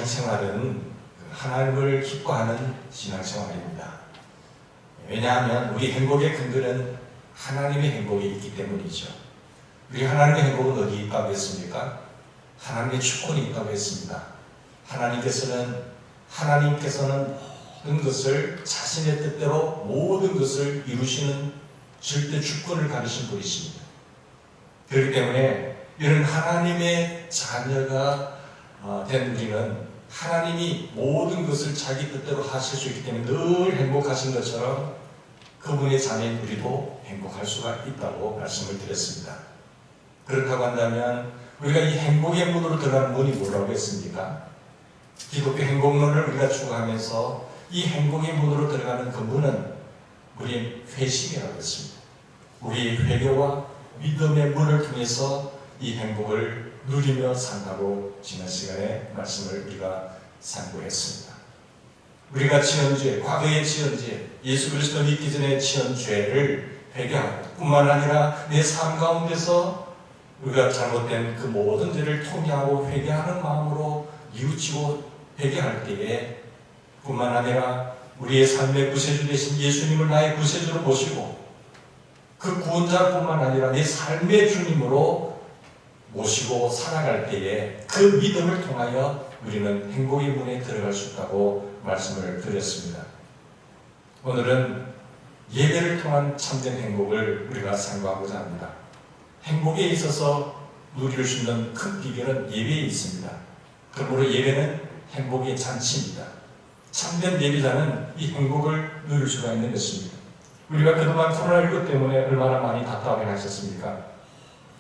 신앙생활은 하나님을 기뻐하는 신앙생활입니다. 왜냐하면 우리 행복의 근거는 하나님의 행복이 있기 때문이죠. 우리 하나님의 행복은 어디 있다고 했습니까? 하나님의 주권이 있다고 했습니다. 하나님께서는 모든 것을 자신의 뜻대로 모든 것을 이루시는 절대 주권을 가지신 분이십니다. 그렇기 때문에 이런 하나님의 자녀가 된 우리는 하나님이 모든 것을 자기 뜻대로 하실 수 있기 때문에 늘 행복하신 것처럼 그분의 자녀인 우리도 행복할 수가 있다고 말씀을 드렸습니다. 그렇다고 한다면 우리가 이 행복의 문으로 들어가는 문이 뭐라고 했습니까? 기독교 행복론을 우리가 추구하면서 이 행복의 문으로 들어가는 그 문은 우리의 회심이라고 했습니다. 우리의 회개와 믿음의 문을 통해서 이 행복을 누리며 산다고 지난 시간에 말씀을 우리가 상고했습니다. 우리가 지은 죄, 과거에 지은 죄, 예수 그리스도 믿기 전에 지은 죄를 회개하고 뿐만 아니라 내 삶 가운데서 우리가 잘못된 그 모든 죄를 통회하고 회개하는 마음으로 뉘우치고 회개할 때에 뿐만 아니라 우리의 삶의 구세주 되신 예수님을 나의 구세주로 모시고 그 구원자뿐만 아니라 내 삶의 주님으로 모시고 살아갈 때에 그 믿음을 통하여 우리는 행복의 문에 들어갈 수 있다고 말씀을 드렸습니다. 오늘은 예배를 통한 참된 행복을 우리가 상고하고자 합니다. 행복에 있어서 누릴 수 있는 큰 비결은 예배에 있습니다. 그러므로 예배는 행복의 잔치입니다. 참된 예배자는 이 행복을 누릴 수가 있는 것입니다. 우리가 그동안 코로나19 때문에 얼마나 많이 답답해 하셨습니까?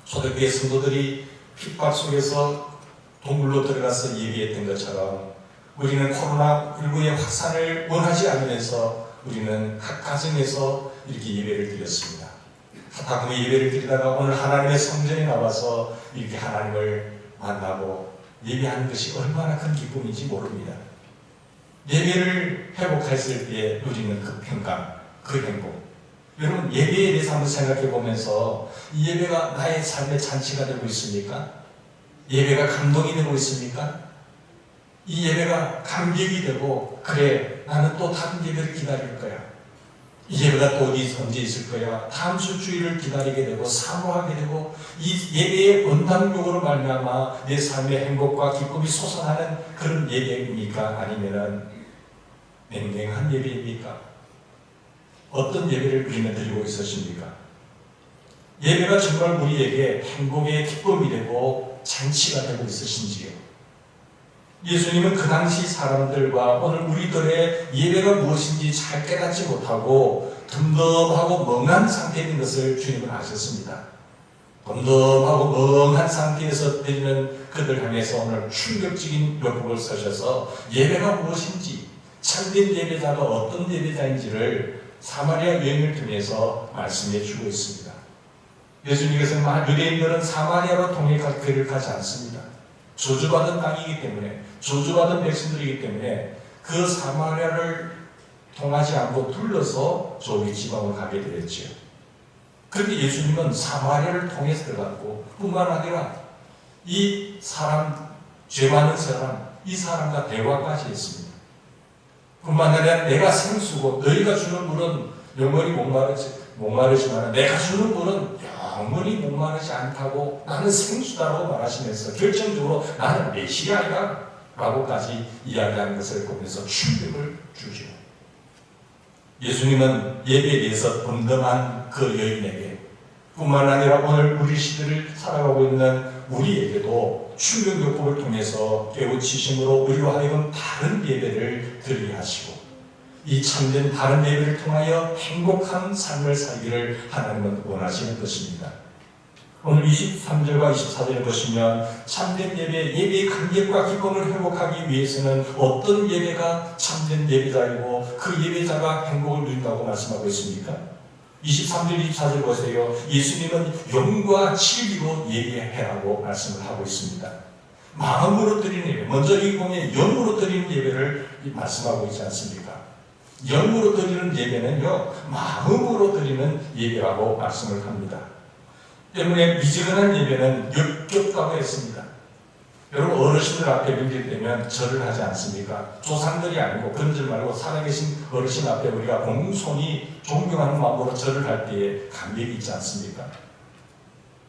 초대교회 성도들이 핍박 속에서 동굴로 들어가서 예배했던 것처럼 우리는 코로나19의 확산을 원하지 않으면서 우리는 각 가정에서 이렇게 예배를 드렸습니다. 하다고 예배를 드리다가 오늘 하나님의 성전에 나와서 이렇게 하나님을 만나고 예배하는 것이 얼마나 큰 기쁨인지 모릅니다. 예배를 회복했을 때 누리는 그 평강, 그 행복. 여러분 예배에 대해서 한번 생각해 보면서 이 예배가 나의 삶의 잔치가 되고 있습니까? 예배가 감동이 되고 있습니까? 이 예배가 감격이 되고 그래 나는 또 다른 예배를 기다릴 거야. 이 예배가 또 언제 있을 거야. 다음 주 주일을 기다리게 되고 사모하게 되고 이 예배의 원당력으로 말미암아 내 삶의 행복과 기쁨이 솟아나는 그런 예배입니까? 아니면은 냉랭한 예배입니까? 어떤 예배를 우리는 드리고 있으십니까? 예배가 정말 우리에게 행복의 기쁨이 되고 잔치가 되고 있으신지요? 예수님은 그 당시 사람들과 오늘 우리들의 예배가 무엇인지 잘 깨닫지 못하고 덤덤하고 멍한 상태에 있는 것을 주님은 아셨습니다. 덤덤하고 멍한 상태에서 드리는 그들 향해서 오늘 충격적인 역국을 쓰셔서 예배가 무엇인지 참된 예배자가 어떤 예배자인지를 사마리아 여인을 통해서 말씀해 주고 있습니다. 예수님께서는 유대인들은 사마리아로 통해 길을 가지 않습니다. 저주받은 땅이기 때문에 저주받은 백성들이기 때문에 그 사마리아를 통하지 않고 둘러서 저기 지방으로 가게 되었지요. 그런데 예수님은 사마리아를 통해서 들어갔고 뿐만 아니라 이 사람, 죄 많은 사람, 이 사람과 대화까지 했습니다. 뿐만 아니라 내가 생수고 너희가 주는 물은 영원히 목마르지만 내가 주는 물은 영원히 목마르지 않다고 나는 생수다라고 말하시면서 결정적으로 나는 메시아이다 라고까지 이야기하는 것을 보면서 충격을 주죠. 예수님은 예배에 대해서 덤덤한 그 여인에게 뿐만 아니라 오늘 우리 시대를 살아가고 있는 우리에게도 충격요법을 통해서 깨우치심으로 우리로 하여금 다른 예배를 드리게 하시고 이 참된 다른 예배를 통하여 행복한 삶을 살기를 하나님은 원하시는 것입니다. 오늘 23절과 24절을 보시면 참된 예배의 감격과 기쁨을 회복하기 위해서는 어떤 예배가 참된 예배자이고 그 예배자가 행복을 누린다고 말씀하고 있습니까? 23절, 24절 보세요. 예수님은 영과 진리로 예배해라고 말씀을 하고 있습니다. 마음으로 드리는 예배, 먼저 이 보면 영으로 드리는 예배를 말씀하고 있지 않습니까? 영으로 드리는 예배는요, 마음으로 드리는 예배라고 말씀을 합니다. 때문에 미지근한 예배는 역겹다고 했습니다. 여러분 어르신들 앞에 명절되면 절을 하지 않습니까? 조상들이 아니고 그런 줄 말고 살아계신 어르신 앞에 우리가 공손히 존경하는 마음으로 절을 할 때에 감격이 있지 않습니까?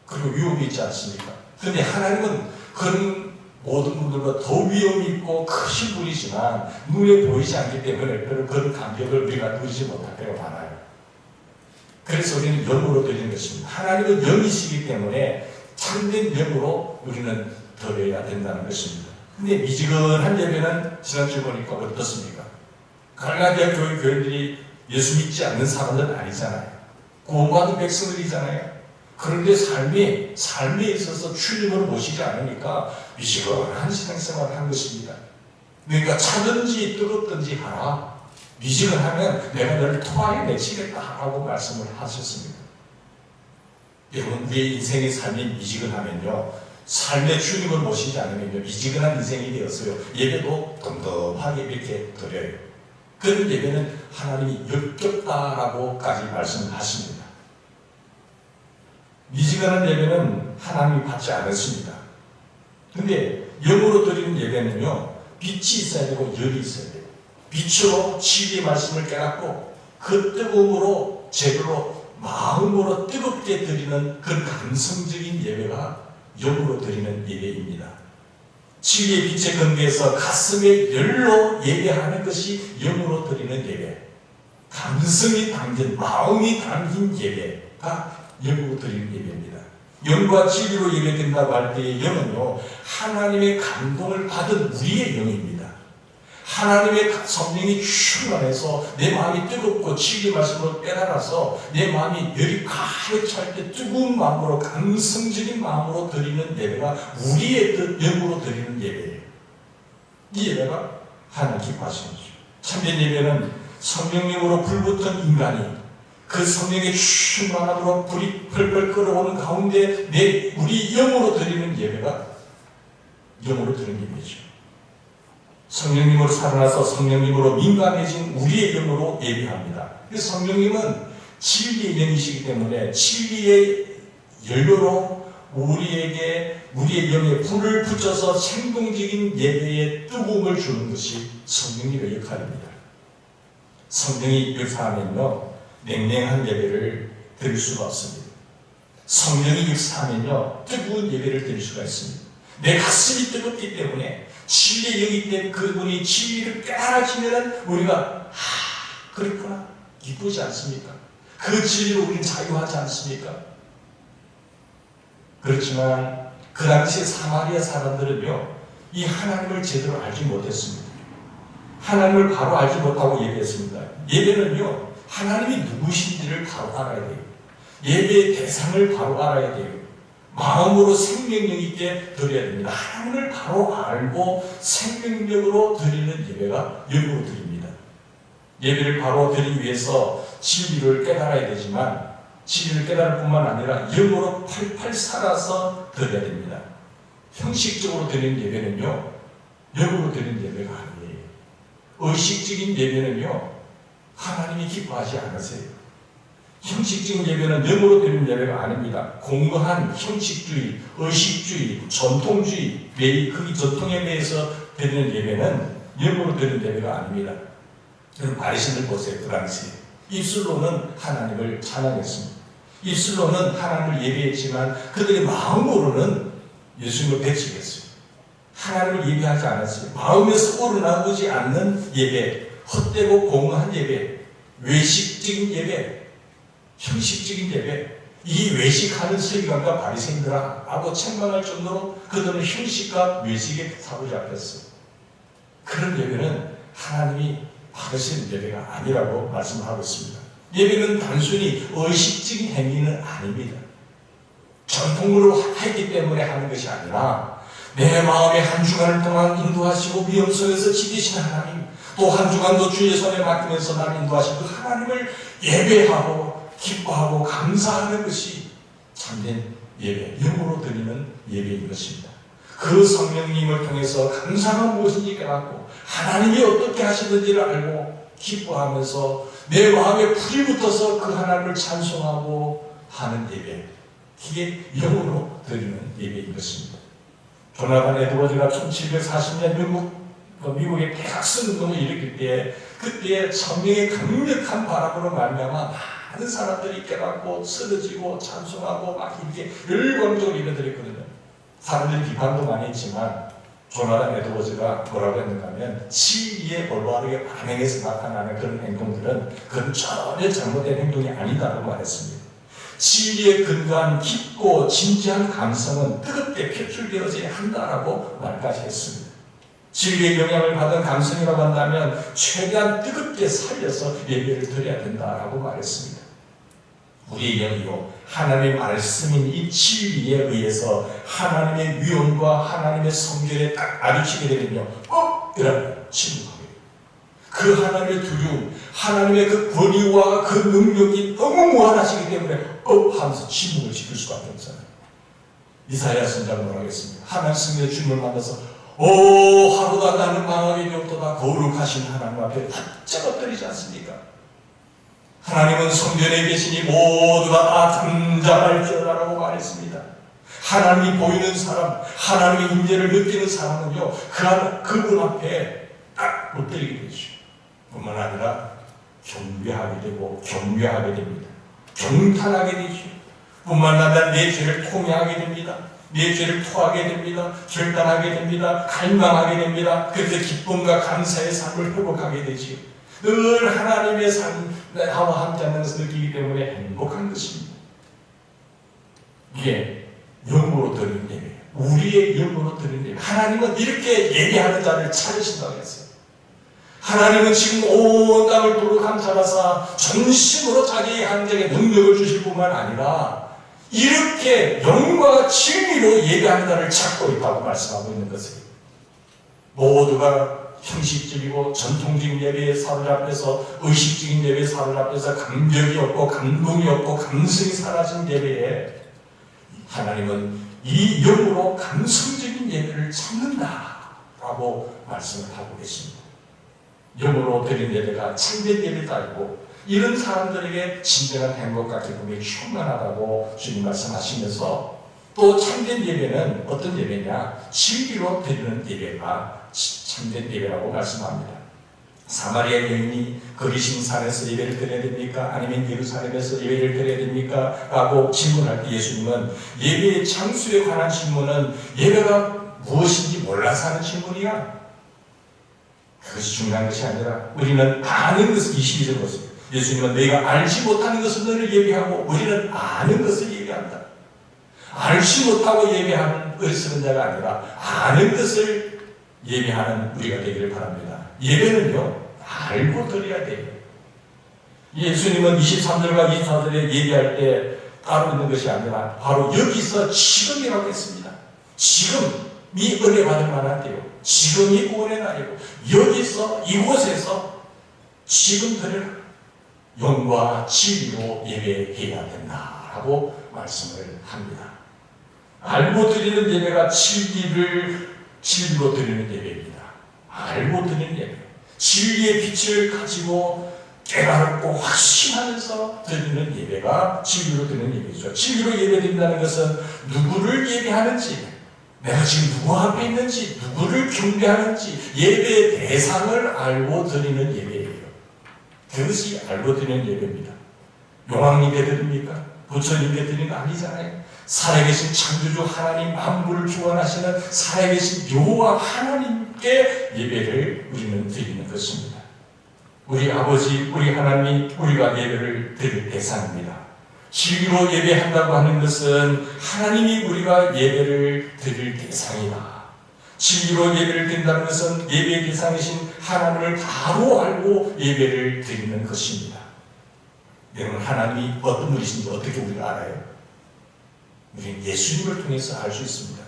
그리고 유혹이 있지 않습니까? 그런데 하나님은 그런 모든 분들보다 더 위험이 있고 크신 분이지만 눈에 보이지 않기 때문에 그런 감격을 우리가 누리지 못할 때가 많아요. 그래서 우리는 영으로 드리는 것입니다. 하나님은 영이시기 때문에 참된 영으로 우리는 드려야 된다는 것입니다. 근데 미지근한 예배는 지난주에 보니까 어떻습니까? 갈라디아 교회들이 예수 믿지 않는 사람들은 아니잖아요. 구원받은 백성들이잖아요. 그런데 삶에 있어서 주님을 모시지 않으니까 미지근한 신앙생활을 한 것입니다. 그러니까 차든지 뜨겁든지 하라. 미지근하면 내가 너를 토하에 내치겠다라고 말씀을 하셨습니다. 여러분, 우리의 인생의 삶이 미지근하면요, 삶의 주님을 모시지 않으면요, 미지근한 인생이 되었어요. 예배도 덤덤하게 이렇게 드려요. 그런 예배는 하나님이 역겹다라고까지 말씀하십니다. 미지근한 예배는 하나님이 받지 않았습니다. 근데 영으로 드리는 예배는요, 빛이 있어야 되고 열이 있어야 돼요. 빛으로 진리의 말씀을 깨닫고 그 뜨거움으로 제대로 마음으로 뜨겁게 드리는 그 감성적인 예배가 영으로 드리는 예배입니다. 진리의 빛에 근거해서 가슴에 열로 예배하는 것이 영으로 드리는 예배. 감성이 담긴, 마음이 담긴 예배가 영으로 드리는 예배입니다. 영과 진리로 예배된다고 할 때의 영은요, 하나님의 감동을 받은 우리의 영입니다. 하나님의 성령이 충만해서 내 마음이 뜨겁고 진리 말씀으로 깨달아서 내 마음이 열이 가득 찰 때 뜨거운 마음으로 감성적인 마음으로 드리는 예배가 우리의 영으로 드리는 예배예요. 이 예배가 하나님 기뻐하시는 거죠. 참된 예배는 성령님으로 불붙은 인간이 그 성령의 충만함으로 불이 펄펄 끓어오는 가운데 우리 영으로 드리는 예배가 영으로 드리는 예배죠. 성령님으로 살아나서 성령님으로 민감해진 우리의 영으로 예배합니다. 그래서 성령님은 진리의 영이시기 때문에 진리의 열로로 우리의 영에 불을 붙여서 생동적인 예배에 뜨거움을 주는 것이 성령님의 역할입니다. 성령이 역사하면요, 냉랭한 예배를 드릴 수가 없습니다. 성령이 역사하면요, 뜨거운 예배를 드릴 수가 있습니다. 내 가슴이 뜨겁기 때문에 진리의 영이 때문에 그분이 진리를 깨달아지면 우리가 그렇구나 기쁘지 않습니까? 그 진리로 우리는 자유하지 않습니까? 그렇지만 그 당시에 사마리아 사람들은요, 이 하나님을 제대로 알지 못했습니다. 하나님을 바로 알지 못하고 예배했습니다. 예배는요, 하나님이 누구신지를 바로 알아야 돼요. 예배의 대상을 바로 알아야 돼요. 마음으로 생명력 있게 드려야 됩니다. 하나님을 바로 알고 생명력으로 드리는 예배가 영으로 드립니다. 예배를 바로 드리기 위해서 진리를 깨달아야 되지만 진리를 깨달을 뿐만 아니라 영으로 팔팔 살아서 드려야 됩니다. 형식적으로 드리는 예배는요, 영으로 드리는 예배가 아니에요. 의식적인 예배는요, 하나님이 기뻐하지 않으세요. 형식적인 예배는 영으로 드리는 예배가 아닙니다. 공고한 형식주의, 의식주의, 전통주의, 매일 그 전통에 대해서 드리는 예배는 영으로 드리는 예배가 아닙니다. 여러분 바리새인들 보세요. 그 당시에 입술로는 하나님을 찬양했습니다. 입술로는 하나님을 예배했지만 그들의 마음으로는 예수님을 배척했어요. 하나님을 예배하지 않았어요. 마음에서 우러나오지 않는 예배, 헛되고 공허한 예배, 외식적인 예배, 형식적인 예배, 이 외식하는 서기관과 바리새인들아 라고 책망할 정도로 그들은 형식과 외식에 사로잡혔어요. 그런 예배는 하나님이 받으시는 예배가 아니라고 말씀하고 있습니다. 예배는 단순히 의식적인 행위는 아닙니다. 전통으로 했기 때문에 하는 것이 아니라 내 마음에 한 주간을 동안 인도하시고 위험 속에서 지키신 하나님, 또 한 주간도 주의 손에 맡기면서 나를 인도하신 그 하나님을 예배하고 기뻐하고 감사하는 것이 참된 예배, 영으로 드리는 예배인 것입니다. 그 성령님을 통해서 감사가 무엇인지 깨닫고 하나님이 어떻게 하시는지를 알고 기뻐하면서 내 마음에 불이 붙어서 그 하나님을 찬송하고 하는 예배, 이게 영으로 드리는 예배인 것입니다. 조나단 에드워즈가 1740년 미국의 백악성 운동을 일으킬 때 그때 성령의 강력한 바람으로 말미암아 많은 사람들이 깨닫고 쓰러지고 찬송하고 막 이렇게 열광적으로 예배드렸거든요. 사람들이 비판도 많이 했지만 조나단 에드워즈가 뭐라고 했는가 하면 진리에 올바르게 반응해서 나타나는 그런 행동들은 그건 전혀 잘못된 행동이 아니다라고 말했습니다. 진리에 근거한 깊고 진지한 감성은 뜨겁게 표출되어져야 한다라고 말까지 했습니다. 진리의 영향을 받은 감성이라고 한다면 최대한 뜨겁게 살려서 예배를 드려야 된다라고 말했습니다. 우리의 영이요 하나님의 말씀인 이 진리에 의해서 하나님의 위엄과 하나님의 성결에 딱 마주치게 되면요 이러면 침묵하게 돼요. 그 하나님의 두려움, 하나님의 그 권위와 그 능력이 너무 무한하시기 때문에 하면서 침묵을 지킬 수밖에 없잖아요. 이사야 선지자는 뭐라고 했습니까? 하나님 승리의 주님을 만나서 하루가 나는 망하게 되었도다. 거룩하신 하나님 앞에 바짝 엎드리지 않습니까? 하나님은 성전에 계시니 모두가 다 등장할지어다라고 말했습니다. 하나님이 보이는 사람, 하나님의 임재를 느끼는 사람은요 그분 앞에 딱 엎드리게 되죠. 뿐만 아니라 경배하게 되고 경외하게 됩니다. 경탄하게 되죠. 뿐만 아니라 내 죄를 통회하게 됩니다. 내 죄를 토하게 됩니다. 결단하게 됩니다. 갈망하게 됩니다. 그래서 기쁨과 감사의 삶을 회복하게 되지요. 늘 하나님의 삶과 함께 하는 것을 느끼기 때문에 행복한 것입니다. 이게 영으로 드리는 예배예요. 우리의 영으로 드리는 예배. 하나님은 이렇게 예배하는 자를 찾으신다고 했어요. 하나님은 지금 온 땅을 도둑함 잡아서 전심으로 자기의 한정에 능력을 주실 뿐만 아니라 이렇게 영과 진리로 예배하는 자를 찾고 있다고 말씀하고 있는 것이에요. 모두가 형식적이고 전통적인 예배에 사로잡혀서 의식적인 예배에 사로잡혀서 감격이 없고 감동이 없고 감성이 사라진 예배에 하나님은 이 영으로 감성적인 예배를 찾는다라고 말씀을 하고 계십니다. 영으로 드린 예배가 참된 예배도 아니고 이런 사람들에게 진정한 행복과 기쁨이 충만하다고 주님 말씀하시면서 또 참된 예배는 어떤 예배냐? 진리로 드리는 예배가 참된 예배라고 말씀합니다. 사마리아 여인이 거리신 산에서 예배를 드려야 됩니까? 아니면 예루살렘에서 예배를 드려야 됩니까? 라고 질문할 때 예수님은 예배의 장소에 관한 질문은 예배가 무엇인지 몰라서 하는 질문이야. 그것이 중요한 것이 아니라 우리는 아는 것을 22절 보세요. 예수님은 너희가 알지 못하는 것을 너를 예배하고 우리는 아는 것을 예배한다. 알지 못하고 예배하는 어리석은 자가 아니라 아는 것을 예배하는 우리가 되기를 바랍니다. 예배는요 알고 드려야 돼요. 예수님은 23절과 24절에 예배할 때 따로 있는 것이 아니라 바로 여기서 지금이라고 했습니다. 지금이 은혜 받을 만한 때요. 지금이 구원의 날이고 여기서 이곳에서 지금 드려라. 영과 진리로 예배해야 된다라고 말씀을 합니다. 알고 드리는 예배가 진리로 드리는 예배입니다. 알고 드리는 예배. 진리의 빛을 가지고 깨달고 확신하면서 드리는 예배가 진리로 드리는 예배죠. 진리로 예배드린다는 것은 누구를 예배하는지, 내가 지금 누구 앞에 있는지, 누구를 경배하는지 예배의 대상을 알고 드리는 예배예요. 그것이 알고 드리는 예배입니다. 용왕 예배 드립니까? 부처님 예배 드리는 거 아니잖아요. 살아계신 창조주 하나님, 만물을 주관하시는 살아계신 여호와 하나님께 예배를 우리는 드리는 것입니다. 우리 아버지, 우리 하나님, 우리가 예배를 드릴 대상입니다. 진리로 예배한다고 하는 것은 하나님이 우리가 예배를 드릴 대상이다. 진리로 예배를 드린다는 것은 예배의 대상이신 하나님을 바로 알고 예배를 드리는 것입니다. 여러분, 하나님이 어떤 분이신지 어떻게 우리가 알아요? 우리는 예수님을 통해서 알 수 있습니다.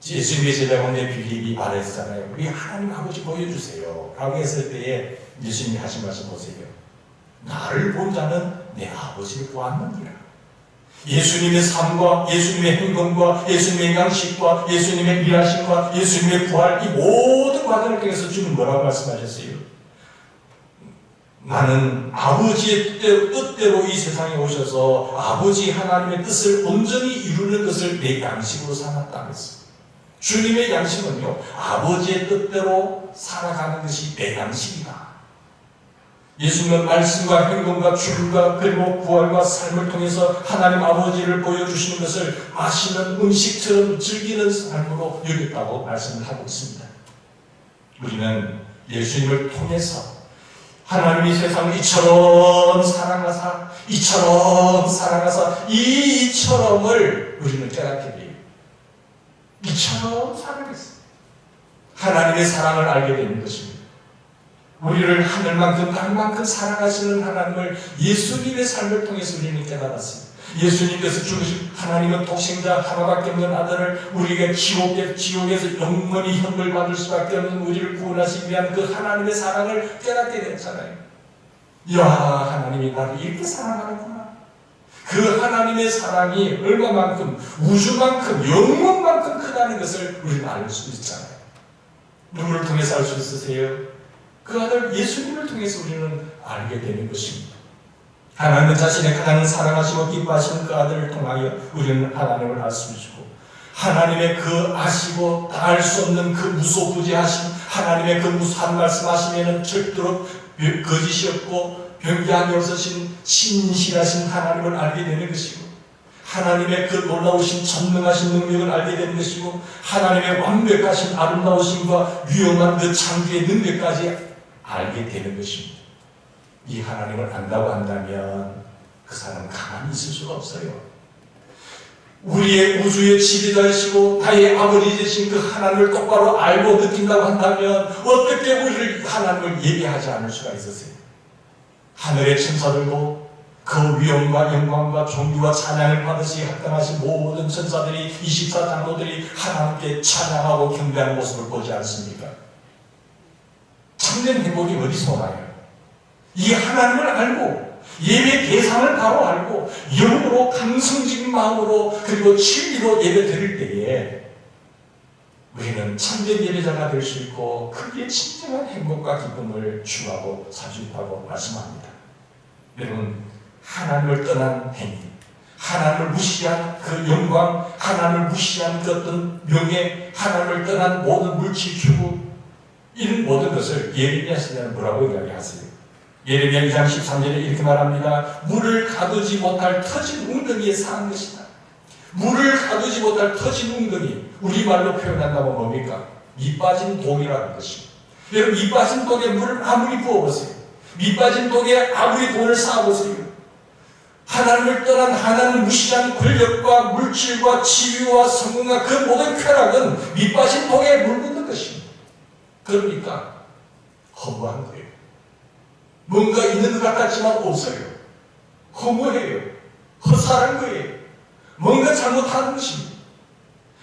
예수님의 제자 가운데 빌립이 말했잖아요. 우리 하나님 아버지 보여주세요 라고 했을 때에 예수님이 하신 말씀 보세요. 나를 본 자는 내 아버지를 보았느니라. 예수님의 삶과 예수님의 행동과 예수님의 양식과 예수님의 일하심과 예수님의 부활, 이 모든 과정을 통해서 주님 뭐라고 말씀하셨어요? 나는 아버지의 뜻대로 이 세상에 오셔서 아버지 하나님의 뜻을 온전히 이루는 것을 내 양식으로 삼았다 했어요. 주님의 양식은요, 아버지의 뜻대로 살아가는 것이 내 양식이다. 예수님은 말씀과 행동과 죽음과 그리고 부활과 삶을 통해서 하나님 아버지를 보여주시는 것을 마시는 음식처럼 즐기는 삶으로 여겼다고 말씀을 하고 있습니다. 우리는 예수님을 통해서 하나님이 세상을 이처럼 사랑하사 이처럼을 우리는 깨닫게 돼요. 이처럼 사랑했어요. 하나님의 사랑을 알게 되는 것입니다. 우리를 하늘만큼 땅만큼 사랑하시는 하나님을 예수님의 삶을 통해서 우리는 깨달았습니다. 예수님께서 죽으신 하나님은 독생자 하나밖에 없는 아들을 우리가 지옥에서 영원히 형벌 받을 수밖에 없는 우리를 구원하시기 위한 그 하나님의 사랑을 깨닫게 됐잖아요. 이야, 하나님이 나를 이렇게 사랑하는구나. 그 하나님의 사랑이 얼마만큼, 우주만큼, 영원만큼 크다는 것을 우리는 알 수 있잖아요. 누구를 통해서 알 수 있으세요? 그 아들 예수님을 통해서 우리는 알게 되는 것입니다. 하나님은 자신의 가장 사랑하시고 기뻐하시는 그 아들을 통하여 우리는 하나님을 알 수 있고, 하나님의 그 아시고 다 알 수 없는 그 무소부지하심, 하나님의 그 무수한 말씀하시면은 절대로 거짓이 없고 변개함이 없으신 신실하신 하나님을 알게 되는 것이고, 하나님의 그 놀라우신 전능하신 능력을 알게 되는 것이고, 하나님의 완벽하신 아름다우심과 위험한 그 창조의 능력까지 알게 되는 것입니다. 이 하나님을 안다고 한다면 그 사람은 가만히 있을 수가 없어요. 우리의 우주의 지배자이시고 나의 아버지 되신 그 하나님을 똑바로 알고 느낀다고 한다면 어떻게 우리를 하나님을 예배하지 않을 수가 있었어요? 하늘의 천사들도 그 위엄과 영광과 존귀와 찬양을 받으시 합당하신 모든 천사들이 24장로들이 하나님께 찬양하고 경배하는 모습을 보지 않습니까? 참된 행복이 어디서 와요? 이 하나님을 알고 예배 대상을 바로 알고 영으로 감성적인 마음으로 그리고 진리로 예배 드릴 때에 우리는 참된 예배자가 될 수 있고 크게 진정한 행복과 기쁨을 추구하고 살 수 있다고 말씀합니다. 여러분, 하나님을 떠난 행위, 하나님을 무시한 그 영광, 하나님을 무시한 그 어떤 명예, 하나님을 떠난 모든 물질 추구, 이런 모든 것을 예레미야 선지자는 뭐라고 이야기하세요? 예레미야 2장 13절에 이렇게 말합니다. 물을 가두지 못할 터진 웅덩이에 사는 것이다. 물을 가두지 못할 터진 웅덩이, 우리말로 표현한다면 뭡니까? 밑 빠진 독이라는 것입니다. 여러분, 밑 빠진 독에 물을 아무리 부어보세요. 밑 빠진 독에 아무리 돈을 쌓아보세요. 하나님을 떠난, 하나님을 무시한 권력과 물질과 지위와 성공과 그 모든 쾌락은 밑 빠진 독에 물 붓는 것입니다. 그러니까 허무한 거예요. 뭔가 있는 것 같지만 없어요. 허무해요. 허살한 거예요. 뭔가 잘못하는 것입니다.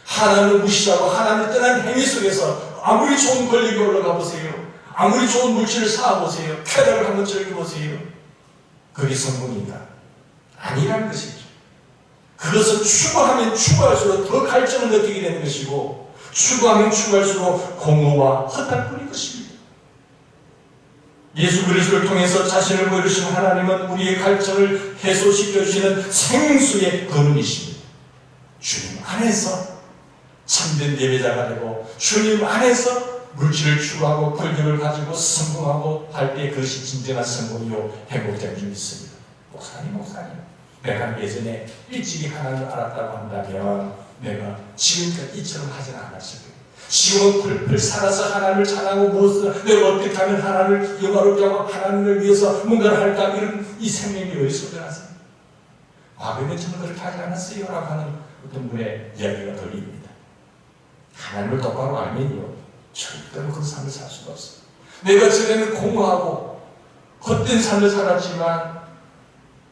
하나님을 무시하고 하나님을 떠난 행위 속에서 아무리 좋은 권력이 올라가 보세요. 아무리 좋은 물질을 쌓아보세요. 쾌락을 한번 즐겨보세요. 그게 성공인가? 아니라는 것이죠. 그것은 추구하면 추구할수록 더 갈증을 느끼게 되는 것이고, 추구하면 추구할수록 공허와 허탈뿐인 것입니다. 예수 그리스도를 통해서 자신을 보여주신 하나님은 우리의 갈증을 해소시켜 주시는 생수의 근원이십니다. 주님 안에서 참된 예배자가 되고 주님 안에서 물질을 추구하고 권력을 가지고 성공하고 할 때 그것이 진정한 성공이요 행복된 줄 믿습니다. 목사님, 내가 예전에 일찍이 하나님을 알았다고 한다면 내가 지금까지 이처럼 하지는 않았을 거예요. 지금은 풀풀 살아서 하나님을 찬양하고 무엇을 내가 어떻게 하면 하나님을 영화롭게 하고 하나님을 위해서 뭔가를 할까, 이런 이 생명이 어디서 들어왔어요? 과거에는 저는 그렇게 하지 않았어요 라고 하는 어떤 분의 이야기가 들립니다. 하나님을 똑바로 알면요 절대로 그 삶을 살 수가 없어요. 내가 전에는 공허하고 헛된 삶을 살았지만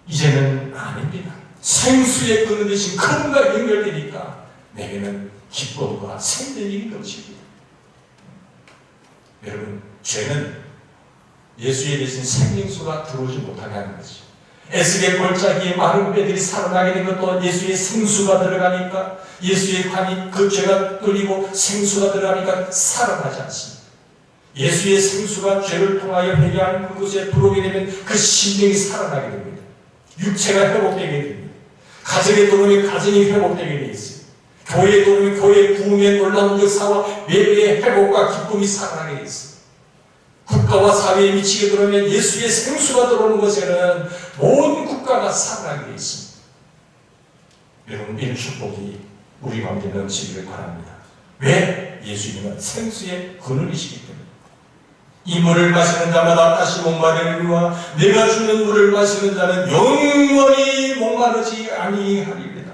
이제는 아닙니다. 생수의 근원이신 그분과 연결되니까 내게는 기쁨과 생명이 넘칩니다. 여러분, 죄는 예수에 대신 생명수가 들어오지 못하게 하는 것이죠. 에스겔 골짜기에 많은 배들이 살아나게 된 것도 예수의 생수가 들어가니까, 예수의 관이 그 죄가 뚫리고 생수가 들어가니까 살아나지 않습니다. 예수의 생수가 죄를 통하여 회개하는 그곳에 들어오게 되면 그 심령이 살아나게 됩니다. 육체가 회복되게 됩니다. 가정에 들어오면 가정이 회복되게 되어 있어요. 교회에 들어오면 교회의 부흥의 놀라운 역사와 매일의 회복과 기쁨이 살아나게 있습니다. 국가와 사회에 미치게 들어오면 예수의 생수가 들어오는 곳에는 모든 국가가 살아나게 되어 있습니다. 여러분, 이런 축복이 우리 가운데 넘치기를 바랍니다. 왜? 예수님은 생수의 근원이시기 때문에. 이 물을 마시는 자마다 다시 목마르리와 내가 주는 물을 마시는 자는 영원히 목마르지 아니하리이다.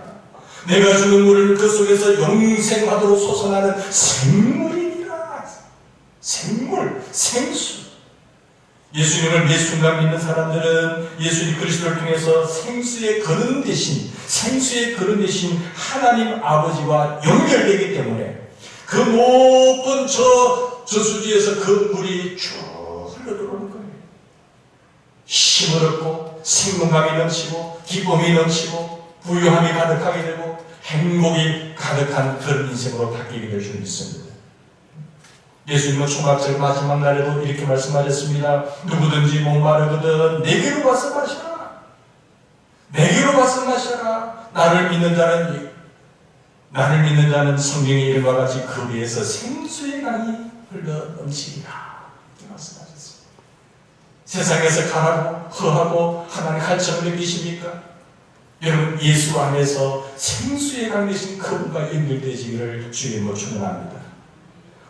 내가 주는 물은 그 속에서 영생하도록 솟아나는 생물이니라. 생물, 생수. 예수님을 매 순간 믿는 사람들은 예수님 그리스도를 통해서 생수의 근원 대신 하나님 아버지와 연결되기 때문에 그 높은 저수지에서 그 물이 쭉 흘러들어오는 거예요. 힘을 얻고 생동감이 넘치고 기쁨이 넘치고 부유함이 가득하게 되고 행복이 가득한 그런 인생으로 바뀌게 될 줄 믿습니다. 예수님은 초막절 마지막 날에도 이렇게 말씀하셨습니다. 누구든지 목마르거든 내게로 와서 마시라. 내게로 와서 마셔라. 나를 믿는 자는 성경의 이름과 같이 그 위에서 생수의 강이 흘러 넘치리라. 이렇게 말씀하셨습니다. 세상에서 가라고 허하고 하나님 갈증을 느끼십니까? 여러분, 예수 안에서 생수의 강 되신 그분과 연결되시기를 주님으로 축원합니다.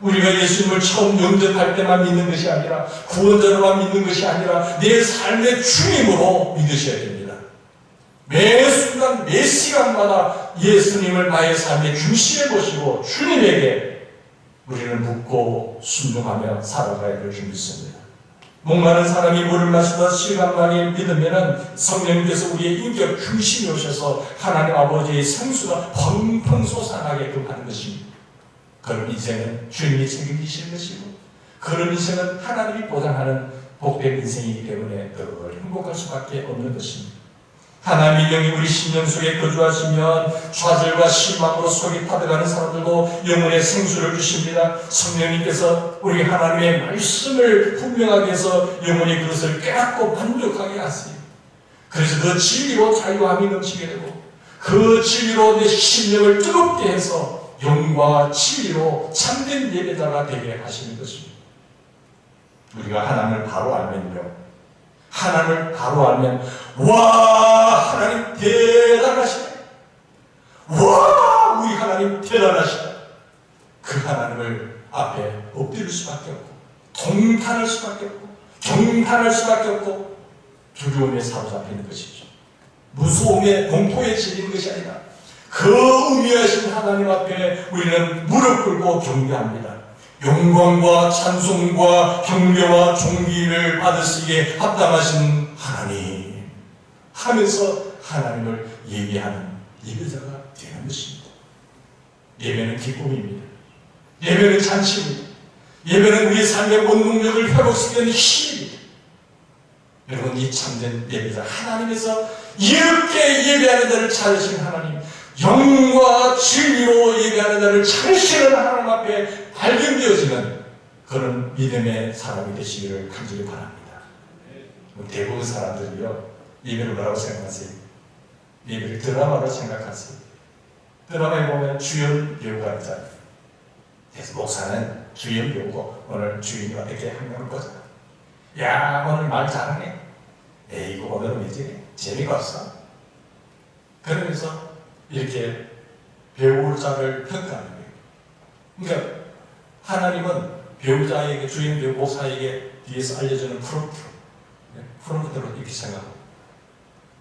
우리가 예수님을 처음 영접할 때만 믿는 것이 아니라 구원자로만 믿는 것이 아니라 내 삶의 주님으로 믿으셔야 됩니다. 매 순간 매 시간마다 예수님을 나의 삶의 중심에 보시고 주님에게 우리는 묻고 순종하며 살아가야 될 줄 믿습니다. 목마른 사람이 물을 마시다 실감나게 믿으면 성령님께서 우리의 인격 중심에 오셔서 하나님 아버지의 생수가 펑펑 솟아나게끔 하는 것입니다. 그런 인생은 주님이 책임지실 것이고 그런 인생은 하나님이 보장하는 복된 인생이기 때문에 늘 행복할 수밖에 없는 것입니다. 하나님의 영이 우리 심령 속에 거주하시면 좌절과 실망으로 속이 타들어가는 사람들도 영혼의 생수를 주십니다. 성령님께서 우리 하나님의 말씀을 분명하게 해서 영혼의 그것을 깨닫고 만족하게 하세요. 그래서 그 진리로 자유함이 넘치게 되고 그 진리로 내 심령을 뜨겁게 해서 영과 진리로 참된 예배자가 되게 하시는 것입니다. 우리가 하나님을 바로 알면요, 하나님을 바로 알면 와, 하나님 대단하시네, 와, 우리 하나님 대단하시다, 그 하나님을 앞에 엎드릴 수밖에 없고 동탄할 수밖에 없고 경탄할 수밖에 없고 두려움에 사로잡히는 것이죠. 무서움에 공포에 질리는 것이 아니라 그 우미하신 하나님 앞에 우리는 무릎 꿇고 경배합니다. 영광과 찬송과 경배와 존귀를 받으시기에 합당하신 하나님 하면서 하나님을 예배하는 예배자가 되는 것입니다. 예배는 기쁨입니다. 예배는 잔치입니다. 예배는 우리 삶의 원동력을 회복시키는 힘입니다. 여러분, 이 참된 예배자 하나님에서 이렇게 예배하는 자를 찾으신 하나님, 영과 진리로 예배하는 자를 찾으시는 하나님 앞에 발견되어지는 그런 믿음의 사람이 되시기를 간절히 바랍니다. 대부분 사람들이요, 예배를 뭐라고 생각하세요? 예배를 드라마로 생각하세요. 드라마에 보면 주연 배우가 있잖아요. 그래서 목사는 주연 배우고 오늘 주인이 어떻게 한 명을 보잖아. 야, 오늘 말 잘하네. 에이구, 오늘은 왜지? 재미가 없어. 그러면서 이렇게 배우자를 평가하는 거예요. 그러니까 하나님은 배우자에게, 주인 배우 목사에게 뒤에서 알려주는 프롬프트로 이렇게 생각하고,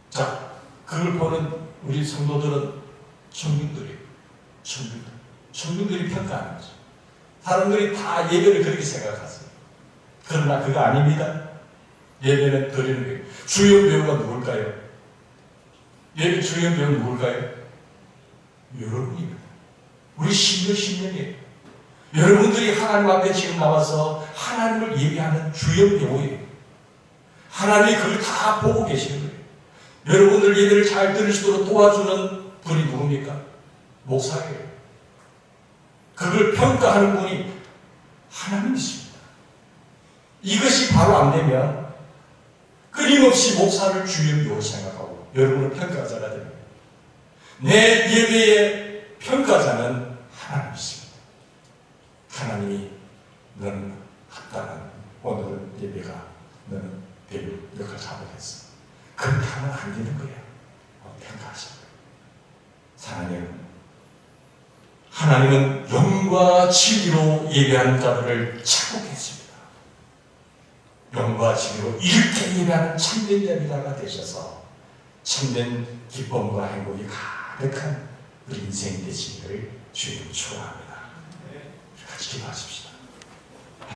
자, 그걸 보는 우리 성도들은 청중들이에요. 청중들이 평가하는 거죠. 사람들이 다 예배를 그렇게 생각하세요. 그러나 그거 아닙니다. 예배는 드리는 거예요. 주연 배우가 누굴까요? 예배 주연 배우는 누굴까요? 여러분입니다. 우리 10년이에요. 여러분들이 하나님 앞에 지금 나와서 하나님을 예배하는 주연 배우예요. 하나님이 그걸 다 보고 계시는 거예요. 여러분들 예배를 잘 들을 수 있도록 도와주는 분이 누굽니까? 목사예요. 그걸 평가하는 분이 하나님이십니다. 이것이 바로 안 되면 끊임없이 목사를 주연 배우로 생각하고 여러분은 평가자가 됩니다. 내 예배의 평가자는 하나님이십니다. 하나님이 너는 합당한 오늘 예배가 너는 배우 역할 잘못했어. 그렇게 하면 안 되는 거예요. 평가하십니다. 사랑하는 여러분, 하나님은 영과 진리로 예배하는 자들을 찾고계십니다. 영과 진리로 이렇게 예배하는 참된 예배자가 되셔서 참된 기쁨과 행복이 가득한 우리 인생이 되시기를 주님 축원합니다. 같이 기도하십시다.